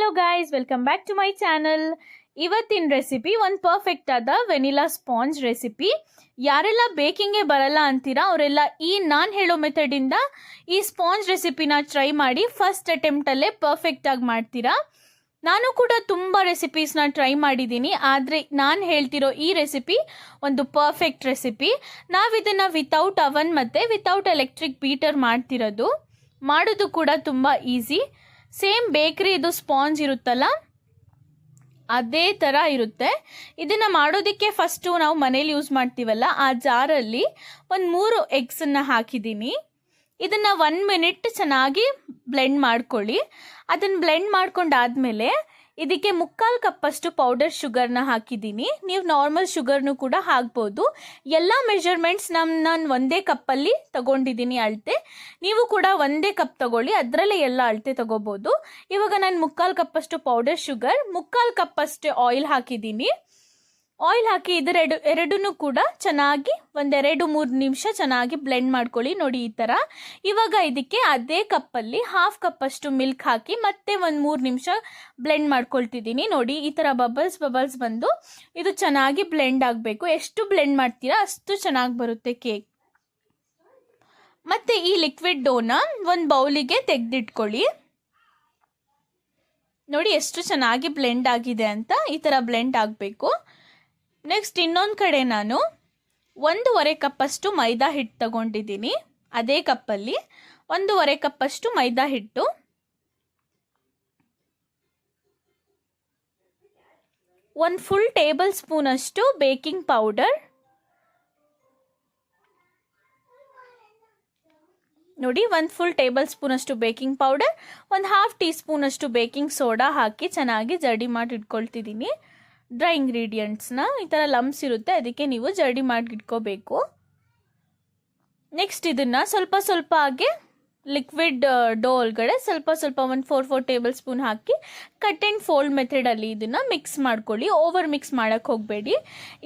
Hello guys, welcome back to my channel. ಇವತ್ತಿನ recipe ಒಂದು perfect ಆದ ವೆನಿಲಾ ಸ್ಪಾಂಜ್ ರೆಸಿಪಿ. ಯಾರೆಲ್ಲ ಬೇಕಿಂಗೇ ಬರಲ್ಲ ಅಂತೀರಾ ಅವರೆಲ್ಲ ನಾನು ಹೇಳೋ ಮೆಥಡಿಂದ ಈ ಸ್ಪಾಂಜ್ ರೆಸಿಪಿನ ಟ್ರೈ ಮಾಡಿ ಫಸ್ಟ್ ಅಟೆಂಪ್ಟಲ್ಲೇ ಪರ್ಫೆಕ್ಟಾಗಿ ಮಾಡ್ತೀರಾ. ನಾನು ಕೂಡ ತುಂಬ ರೆಸಿಪೀಸ್ನ ಟ್ರೈ ಮಾಡಿದ್ದೀನಿ, ಆದರೆ ನಾನು ಹೇಳ್ತಿರೋ ಈ ರೆಸಿಪಿ ಒಂದು ಪರ್ಫೆಕ್ಟ್ ರೆಸಿಪಿ. ನಾವಿದನ್ನು ವಿತೌಟ್ ಅವನ್ ಮತ್ತು ವಿತೌಟ್ ಎಲೆಕ್ಟ್ರಿಕ್ ಬೀಟರ್ ಮಾಡ್ತಿರೋದು. ಮಾಡೋದು ಕೂಡ ತುಂಬ ಈಸಿ. ಸೇಮ್ ಬೇಕ್ರಿದು ಸ್ಪಾಂಜ್ ಇರುತ್ತಲ್ಲ ಅದೇ ಥರ ಇರುತ್ತೆ. ಇದನ್ನು ಮಾಡೋದಕ್ಕೆ ಫಸ್ಟು ನಾವು ಮನೇಲಿ ಯೂಸ್ ಮಾಡ್ತೀವಲ್ಲ ಆ ಜಾರಲ್ಲಿ ಒಂದು 3 ಎಗ್ಸನ್ನು ಹಾಕಿದ್ದೀನಿ. ಇದನ್ನು 1 ಮಿನಿಟ್ ಚೆನ್ನಾಗಿ ಬ್ಲೆಂಡ್ ಮಾಡ್ಕೊಳ್ಳಿ. ಅದನ್ನು ಬ್ಲೆಂಡ್ ಮಾಡ್ಕೊಂಡಾದ್ಮೇಲೆ ಇದಕ್ಕೆ 3/4 ಕಪ್ಪಷ್ಟು ಪೌಡರ್ ಶುಗರ್ನ ಹಾಕಿದ್ದೀನಿ. ನೀವು ನಾರ್ಮಲ್ ಶುಗರ್ನು ಕೂಡ ಹಾಕ್ಬೋದು. ಎಲ್ಲ ಮೆಷರ್ಮೆಂಟ್ಸ್ ನಾನು ಒಂದೇ ಕಪ್ಪಲ್ಲಿ ತಗೊಂಡಿದ್ದೀನಿ ಅಳತೆ. ನೀವು ಕೂಡ ಒಂದೇ ಕಪ್ ತಗೊಳ್ಳಿ, ಅದರಲ್ಲೇ ಎಲ್ಲ ಅಳತೆ ತಗೋಬೋದು. ಇವಾಗ ನಾನು 3/4 ಕಪ್ಪಷ್ಟು ಪೌಡರ್ ಶುಗರ್, 3/4 ಕಪ್ಪಷ್ಟು ಆಯಿಲ್ ಹಾಕಿದ್ದೀನಿ. ಆಯಿಲ್ ಹಾಕಿ ಎರಡನ್ನೂ ಕೂಡ ಚೆನ್ನಾಗಿ 1-2-3 ನಿಮಿಷ ಚೆನ್ನಾಗಿ ಬ್ಲೆಂಡ್ ಮಾಡ್ಕೊಳ್ಳಿ. ನೋಡಿ ಈ ಥರ. ಇವಾಗ ಇದಕ್ಕೆ ಅದೇ ಕಪ್ಪಲ್ಲಿ 1/2 ಕಪ್ಪಷ್ಟು ಮಿಲ್ಕ್ ಹಾಕಿ ಮತ್ತೆ 1-3 ನಿಮಿಷ ಬ್ಲೆಂಡ್ ಮಾಡ್ಕೊಳ್ತಿದ್ದೀನಿ. ನೋಡಿ ಈ ಥರ ಬಬಲ್ಸ್ ಬಂದು ಇದು ಚೆನ್ನಾಗಿ ಬ್ಲೆಂಡ್ ಆಗಬೇಕು. ಎಷ್ಟು ಬ್ಲೆಂಡ್ ಮಾಡ್ತೀರಾ ಅಷ್ಟು ಚೆನ್ನಾಗಿ ಬರುತ್ತೆ ಕೇಕ್. ಮತ್ತು ಈ ಲಿಕ್ವಿಡ್ ಡೋನ ಒಂದು ಬೌಲಿಗೆ ತೆಗೆದಿಟ್ಕೊಳ್ಳಿ. ನೋಡಿ ಎಷ್ಟು ಚೆನ್ನಾಗಿ ಬ್ಲೆಂಡ್ ಆಗಿದೆ ಅಂತ. ಈ ಥರ ಬ್ಲೆಂಡ್ ಆಗಬೇಕು. ನೆಕ್ಸ್ಟ್ ಇನ್ನೊಂದು ಕಡೆ ನಾನು 1.5 ಕಪ್ಪಷ್ಟು ಮೈದಾ ಹಿಟ್ಟು ತಗೊಂಡಿದ್ದೀನಿ. ಅದೇ ಕಪ್ಪಲ್ಲಿ 1.5 ಕಪ್ಪಷ್ಟು ಮೈದಾ ಹಿಟ್ಟು, 1 ಫುಲ್ ಟೇಬಲ್ ಸ್ಪೂನಷ್ಟು ಬೇಕಿಂಗ್ ಪೌಡರ್, ನೋಡಿ 1 ಫುಲ್ ಟೇಬಲ್ ಸ್ಪೂನಷ್ಟು ಬೇಕಿಂಗ್ ಪೌಡರ್, 1/2 ಟೀ ಸ್ಪೂನಷ್ಟು ಬೇಕಿಂಗ್ ಸೋಡಾ ಹಾಕಿ ಚೆನ್ನಾಗಿ ಜಡಿ ಮಾಡಿ ಇಟ್ಕೊಳ್ತಿದ್ದೀನಿ. ಡ್ರೈ ಇಂಗ್ರೀಡಿಯೆಂಟ್ಸ್ನ ಈ ಥರ ಲಂಪ್ಸ್ ಇರುತ್ತೆ, ಅದಕ್ಕೆ ನೀವು ಜಡಿ ಮಾಡಿ ಇಟ್ಕೋಬೇಕು. ನೆಕ್ಸ್ಟ್ ಇದನ್ನು ಸ್ವಲ್ಪ ಹಾಗೆ ಲಿಕ್ವಿಡ್ ಡೋ ಒಳಗಡೆ ಸ್ವಲ್ಪ 4 ಟೇಬಲ್ ಸ್ಪೂನ್ ಹಾಕಿ ಕಟ್ ಆ್ಯಂಡ್ ಫೋಲ್ಡ್ ಮೆಥಡಲ್ಲಿ ಇದನ್ನು ಮಿಕ್ಸ್ ಮಾಡ್ಕೊಳ್ಳಿ. ಓವರ್ ಮಿಕ್ಸ್ ಮಾಡೋಕ್ಕೆ ಹೋಗಬೇಡಿ.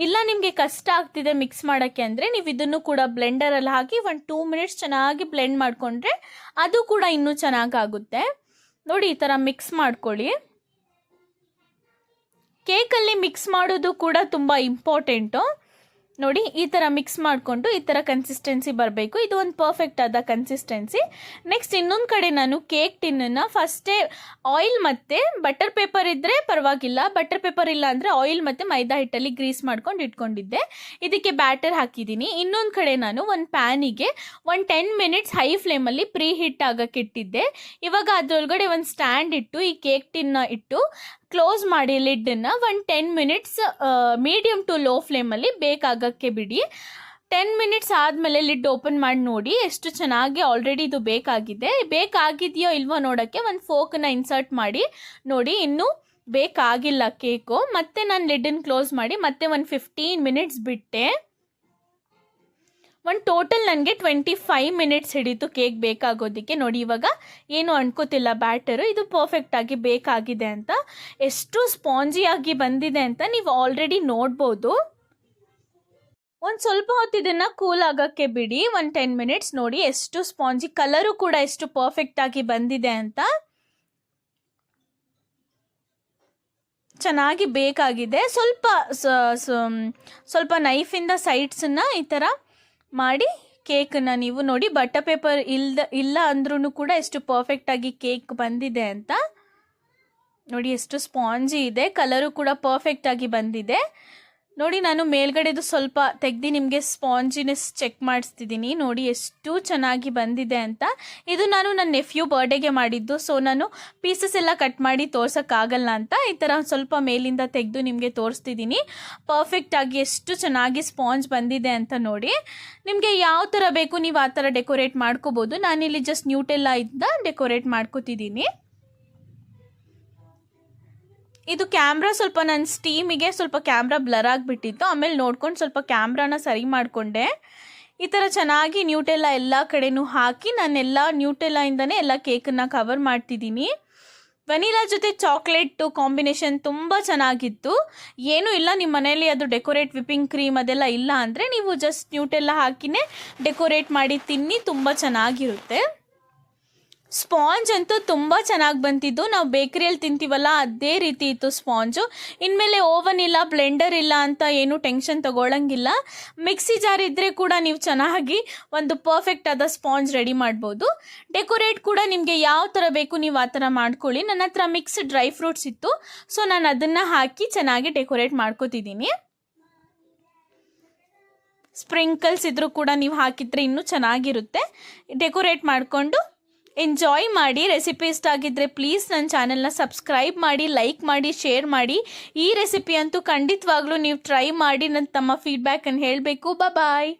ಇಲ್ಲ ನಿಮಗೆ ಕಷ್ಟ ಆಗ್ತಿದೆ ಮಿಕ್ಸ್ ಮಾಡೋಕ್ಕೆ ಅಂದರೆ ನೀವು ಇದನ್ನು ಕೂಡ ಬ್ಲೆಂಡರಲ್ಲಿ ಹಾಕಿ 2 ಮಿನಿಟ್ಸ್ ಚೆನ್ನಾಗಿ ಬ್ಲೆಂಡ್ ಮಾಡಿಕೊಂಡ್ರೆ ಅದು ಕೂಡ ಇನ್ನೂ ಚೆನ್ನಾಗಾಗುತ್ತೆ. ನೋಡಿ ಈ ಥರ ಮಿಕ್ಸ್ ಮಾಡ್ಕೊಳ್ಳಿ. ಕೇಕಲ್ಲಿ ಮಿಕ್ಸ್ ಮಾಡೋದು ಕೂಡ ತುಂಬ ಇಂಪಾರ್ಟೆಂಟು. ನೋಡಿ ಈ ಥರ ಮಿಕ್ಸ್ ಮಾಡಿಕೊಂಡು ಈ ಥರ ಕನ್ಸಿಸ್ಟೆನ್ಸಿ ಬರಬೇಕು. ಇದು ಒಂದು ಪರ್ಫೆಕ್ಟ್ ಆದ ಕನ್ಸಿಸ್ಟೆನ್ಸಿ. ನೆಕ್ಸ್ಟ್ ಇನ್ನೊಂದು ಕಡೆ ನಾನು ಕೇಕ್ ಟಿನ್ನನ್ನು ಫಸ್ಟೇ ಆಯಿಲ್ ಮತ್ತು ಬಟರ್ ಪೇಪರ್ ಇದ್ದರೆ ಪರವಾಗಿಲ್ಲ, ಬಟರ್ ಪೇಪರ್ ಇಲ್ಲ ಅಂದರೆ ಆಯಿಲ್ ಮತ್ತು ಮೈದಾ ಹಿಟ್ಟಲ್ಲಿ ಗ್ರೀಸ್ ಮಾಡ್ಕೊಂಡು ಇಟ್ಕೊಂಡಿದ್ದೆ. ಇದಕ್ಕೆ ಬ್ಯಾಟರ್ ಹಾಕಿದ್ದೀನಿ. ಇನ್ನೊಂದು ಕಡೆ ನಾನು ಒಂದು ಪ್ಯಾನಿಗೆ 10 ಮಿನಿಟ್ಸ್ ಹೈ ಫ್ಲೇಮಲ್ಲಿ ಪ್ರೀ ಹೀಟ್ ಆಗೋಕ್ಕೆ ಇಟ್ಟಿದ್ದೆ. ಇವಾಗ ಅದರೊಳಗಡೆ ಒಂದು ಸ್ಟ್ಯಾಂಡ್ ಇಟ್ಟು ಈ ಕೇಕ್ ಟಿನ್ನ ಇಟ್ಟು ಕ್ಲೋಸ್ ಮಾಡಿ ಲಿಡ್ಡನ್ನು 10 ಮಿನಿಟ್ಸ್ ಮೀಡಿಯಮ್ ಟು ಲೋ ಫ್ಲೇಮಲ್ಲಿ ಬೇಕಾಗಕ್ಕೆ ಬಿಡಿ. 10 ಮಿನಿಟ್ಸ್ ಆದಮೇಲೆ ಲಿಡ್ ಓಪನ್ ಮಾಡಿ ನೋಡಿ ಎಷ್ಟು ಚೆನ್ನಾಗಿ ಆಲ್ರೆಡಿ ಇದು ಬೇಕಾಗಿದೆಯೋ ಇಲ್ವೋ ನೋಡೋಕ್ಕೆ ಒಂದು ಫೋಕನ್ನ ಇನ್ಸರ್ಟ್ ಮಾಡಿ ನೋಡಿ. ಇನ್ನೂ ಬೇಕಾಗಿಲ್ಲ ಕೇಕು. ಮತ್ತೆ ನಾನು ಲಿಡ್ಡನ್ನು ಕ್ಲೋಸ್ ಮಾಡಿ ಮತ್ತೆ 15 ಮಿನಿಟ್ಸ್ ಬಿಟ್ಟೆ. ಟೋಟಲ್ ನನಗೆ 25 ಮಿನಿಟ್ಸ್ ಹಿಡಿತು ಕೇಕ್ ಬೇಕಾಗೋದಕ್ಕೆ. ನೋಡಿ ಇವಾಗ ಏನು ಅನ್ಕೋತಿಲ್ಲ ಬ್ಯಾಟರು, ಇದು ಪರ್ಫೆಕ್ಟಾಗಿ ಬೇಕಾಗಿದೆ ಅಂತ. ಎಷ್ಟು ಸ್ಪಾಂಜಿಯಾಗಿ ಬಂದಿದೆ ಅಂತ ನೀವು ಆಲ್ರೆಡಿ ನೋಡ್ಬೋದು. ಒಂದು ಸ್ವಲ್ಪ ಹೊತ್ತು ಇದನ್ನು ಕೂಲ್ ಆಗೋಕ್ಕೆ ಬಿಡಿ, 10 ಮಿನಿಟ್ಸ್. ನೋಡಿ ಎಷ್ಟು ಸ್ಪಾಂಜಿ, ಕಲರು ಕೂಡ ಎಷ್ಟು ಪರ್ಫೆಕ್ಟಾಗಿ ಬಂದಿದೆ ಅಂತ. ಚೆನ್ನಾಗಿ ಬೇಕಾಗಿದೆ. ಸ್ವಲ್ಪ ನೈಫಿಂದ ಸೈಡ್ಸನ್ನು ಈ ಥರ ಮಾಡಿ ಕೇಕನ್ನು ನೀವು ನೋಡಿ. ಬಟರ್ ಪೇಪರ್ ಇಲ್ಲ ಅಂದ್ರೂ ಕೂಡ ಎಷ್ಟು ಪರ್ಫೆಕ್ಟಾಗಿ ಕೇಕ್ ಬಂದಿದೆ ಅಂತ. ನೋಡಿ ಎಷ್ಟು ಸ್ಪಾಂಜಿ ಇದೆ, ಕಲರು ಕೂಡ ಪರ್ಫೆಕ್ಟಾಗಿ ಬಂದಿದೆ. ನೋಡಿ ನಾನು ಮೇಲ್ಗಡೆದು ಸ್ವಲ್ಪ ತೆಗ್ದು ನಿಮಗೆ ಸ್ಪಾಂಜಿನೆಸ್ ಚೆಕ್ ಮಾಡಿಸ್ತಿದ್ದೀನಿ. ನೋಡಿ ಎಷ್ಟು ಚೆನ್ನಾಗಿ ಬಂದಿದೆ ಅಂತ. ಇದು ನಾನು ನನ್ನ ನೆಫ್ಯೂ ಬರ್ಡೇಗೆ ಮಾಡಿದ್ದು, ಸೊ ನಾನು ಪೀಸಸ್ ಎಲ್ಲ ಕಟ್ ಮಾಡಿ ತೋರ್ಸೋಕ್ಕಾಗಲ್ಲ ಅಂತ ಈ ಥರ ಸ್ವಲ್ಪ ಮೇಲಿಂದ ತೆಗೆದು ನಿಮಗೆ ತೋರಿಸ್ತಿದ್ದೀನಿ. ಪರ್ಫೆಕ್ಟಾಗಿ ಎಷ್ಟು ಚೆನ್ನಾಗಿ ಸ್ಪಾಂಜ್ ಬಂದಿದೆ ಅಂತ ನೋಡಿ. ನಿಮಗೆ ಯಾವ ಥರ ಬೇಕು ನೀವು ಆ ಥರ ಡೆಕೋರೇಟ್ ಮಾಡ್ಕೋಬೋದು. ನಾನಿಲ್ಲಿ ಜಸ್ಟ್ ನ್ಯೂಟೆಲ್ಲಾ ಇಂದ ಡೆಕೋರೇಟ್ ಮಾಡ್ಕೋತಿದ್ದೀನಿ. ಇದು ಕ್ಯಾಮ್ರಾ ಸ್ವಲ್ಪ ನನ್ನ ಸ್ಟೀಮಿಗೆ ಸ್ವಲ್ಪ ಕ್ಯಾಮ್ರಾ ಬ್ಲರ್ ಆಗಿಬಿಟ್ಟಿತ್ತು. ಆಮೇಲೆ ನೋಡ್ಕೊಂಡು ಸ್ವಲ್ಪ ಕ್ಯಾಮ್ರಾನ ಸರಿ ಮಾಡಿಕೊಂಡೆ. ಈ ಥರ ಚೆನ್ನಾಗಿ ನ್ಯೂಟೆಲ್ಲಾ ಎಲ್ಲ ಕಡೆನೂ ಹಾಕಿ ನಾನೆಲ್ಲ ನ್ಯೂಟೆಲ್ಲಾಯಿಂದನೇ ಎಲ್ಲ ಕೇಕನ್ನು ಕವರ್ ಮಾಡ್ತಿದ್ದೀನಿ. ವೆನಿಲಾ ಜೊತೆ ಚಾಕ್ಲೇಟು ಕಾಂಬಿನೇಷನ್ ತುಂಬ ಚೆನ್ನಾಗಿತ್ತು. ಏನೂ ಇಲ್ಲ ನಿಮ್ಮ ಮನೇಲಿ ಅದು ಡೆಕೋರೇಟ್ ವಿಪ್ಪಿಂಗ್ ಕ್ರೀಮ್ ಅದೆಲ್ಲ ಇಲ್ಲ ಅಂದರೆ ನೀವು ಜಸ್ಟ್ ನ್ಯೂಟೆಲ್ಲಾ ಹಾಕಿನೇ ಡೆಕೋರೇಟ್ ಮಾಡಿ ತಿನ್ನಿ, ತುಂಬ ಚೆನ್ನಾಗಿರುತ್ತೆ. ಸ್ಪಾಂಜ್ ಅಂತೂ ತುಂಬ ಚೆನ್ನಾಗಿ ಬಂತಿದ್ದು. ನಾವು ಬೇಕರಿಯಲ್ಲಿ ತಿಂತೀವಲ್ಲ ಅದೇ ರೀತಿ ಇತ್ತು ಸ್ಪಾಂಜು. ಇನ್ಮೇಲೆ ಓವನ್ ಇಲ್ಲ, ಬ್ಲೆಂಡರ್ ಇಲ್ಲ ಅಂತ ಏನು ಟೆನ್ಷನ್ ತಗೊಳ್ಳಂಗಿಲ್ಲ. ಮಿಕ್ಸಿ ಜಾರ್ ಇದ್ದರೆ ಕೂಡ ನೀವು ಚೆನ್ನಾಗಿ ಒಂದು ಪರ್ಫೆಕ್ಟ್ ಆದ ಸ್ಪಾಂಜ್ ರೆಡಿ ಮಾಡ್ಬೋದು. ಡೆಕೋರೇಟ್ ಕೂಡ ನಿಮಗೆ ಯಾವ ಥರ ಬೇಕು ನೀವು ಆ ಥರ ಮಾಡ್ಕೊಳ್ಳಿ. ನನ್ನ ಹತ್ರ ಮಿಕ್ಸ್ ಡ್ರೈ ಫ್ರೂಟ್ಸ್ ಇತ್ತು, ಸೊ ನಾನು ಅದನ್ನು ಹಾಕಿ ಚೆನ್ನಾಗಿ ಡೆಕೋರೇಟ್ ಮಾಡ್ಕೋತಿದ್ದೀನಿ. ಸ್ಪ್ರಿಂಕಲ್ಸ್ ಇದ್ರೂ ಕೂಡ ನೀವು ಹಾಕಿದರೆ ಇನ್ನೂ ಚೆನ್ನಾಗಿರುತ್ತೆ. ಡೆಕೋರೇಟ್ ಮಾಡಿಕೊಂಡು ಎಂಜಾಯ್ ಮಾಡಿ. ರೆಸಿಪಿ ಇಷ್ಟ ಆಗಿದ್ದರೆ ಪ್ಲೀಸ್ ನನ್ನ ಚಾನೆಲ್ನ ಸಬ್ಸ್ಕ್ರೈಬ್ ಮಾಡಿ, ಲೈಕ್ ಮಾಡಿ, ಶೇರ್ ಮಾಡಿ. ಈ ರೆಸಿಪಿ ಅಂತೂ ಖಂಡಿತವಾಗ್ಲೂ ನೀವು ಟ್ರೈ ಮಾಡಿ ನನ್ನ ತಮ್ಮ ಫೀಡ್ಬ್ಯಾಕನ್ನು ಹೇಳಬೇಕು. ಬಾಯ್.